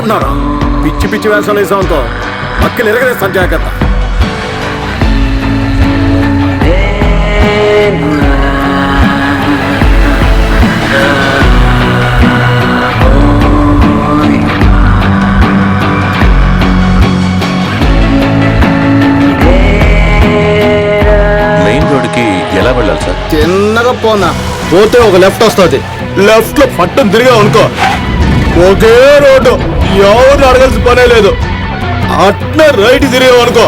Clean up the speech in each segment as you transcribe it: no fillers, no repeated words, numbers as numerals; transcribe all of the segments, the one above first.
అనుకుంటున్నారా? పిచ్చి పిచ్చి వేషాలు వేసాంతో పక్కలు ఎరగలేస్తాను, జాగ్రత్త. మెయిన్ రోడ్డుకి ఎలా వెళ్ళాలి సార్? చిన్నగా పోనా, పోతే ఒక లెఫ్ట్ వస్తుంది. లెఫ్ట్ లో పట్టం తిరిగా అనుకో, ఒకే రోడ్డు, ఎవరిని అడగాల్సిన పనే లేదు. అట్నే రైట్ తిరిగావు అనుకో,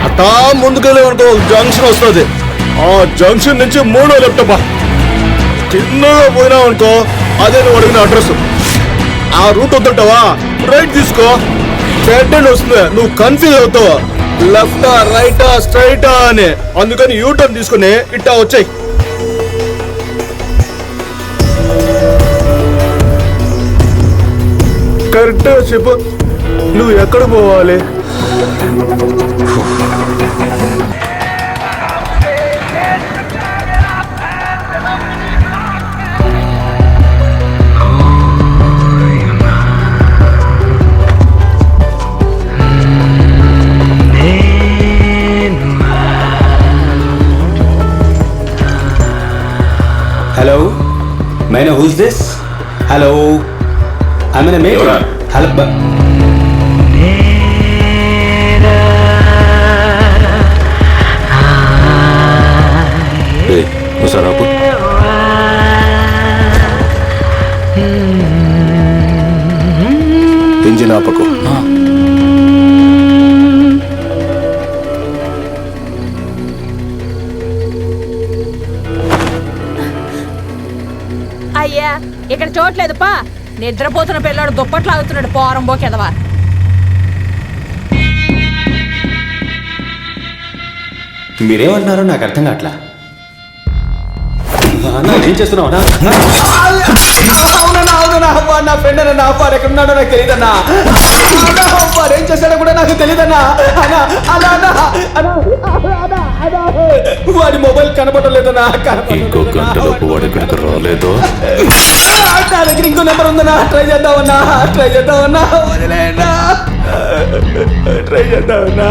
అటా ముందుకెళ్ళామనుకో జంక్షన్ వస్తుంది. ఆ జంక్షన్ నుంచి మూడో లెఫ్ట్ బా. చిన్నగా పోయినావు అనుకో, అదే నువ్వు అడిగిన అడ్రస్. ఆ రూట్ వద్దంటావా, రైట్ తీసుకో, డెడ్ ఎండ్ వస్తుంది. నువ్వు కన్ఫ్యూజ్ అవుతావు, లెఫ్టా రైటా స్ట్రైటా అని. అందుకని యూటర్న్ తీసుకుని ఇట్టా వచ్చాయి. కరెక్ట్గా చెప్పు, నువ్వు ఎక్కడ పోవాలి? Hello, may I know who's this? Hello, I'm in a meeting. Hello, ఒకసారి ఆపు. ఇంజిన్ ఆపకు. అయ్యా, ఇక్కడ చూడలేదు పా. నిద్రపోతున్న పిల్లాడు దుప్పట్లు ఆగుతున్నాడు, పోరం పోకెదవా. మీరేమంటున్నారో నాకు అర్థం కావట్లా. ఏం చేస్తున్నావు? నా ఫ్రెండ్ అన్న అబ్బారు ఎక్కడున్నాడో నాకు తెలియదన్నా. అబ్బారు ఏం చేశాడో కూడా నాకు తెలియదన్నా. వాడి మొబైల్ కనపడటం లేదన్నా. ఇంకో గంటలోపు వాడు ఇక్కడికి రాలేదు. నా దగ్గర ఇంకో నెంబర్ ఉందన్నా, ట్రై చేద్దామన్నా. వదిలేనా, ట్రై చేద్దామన్నా.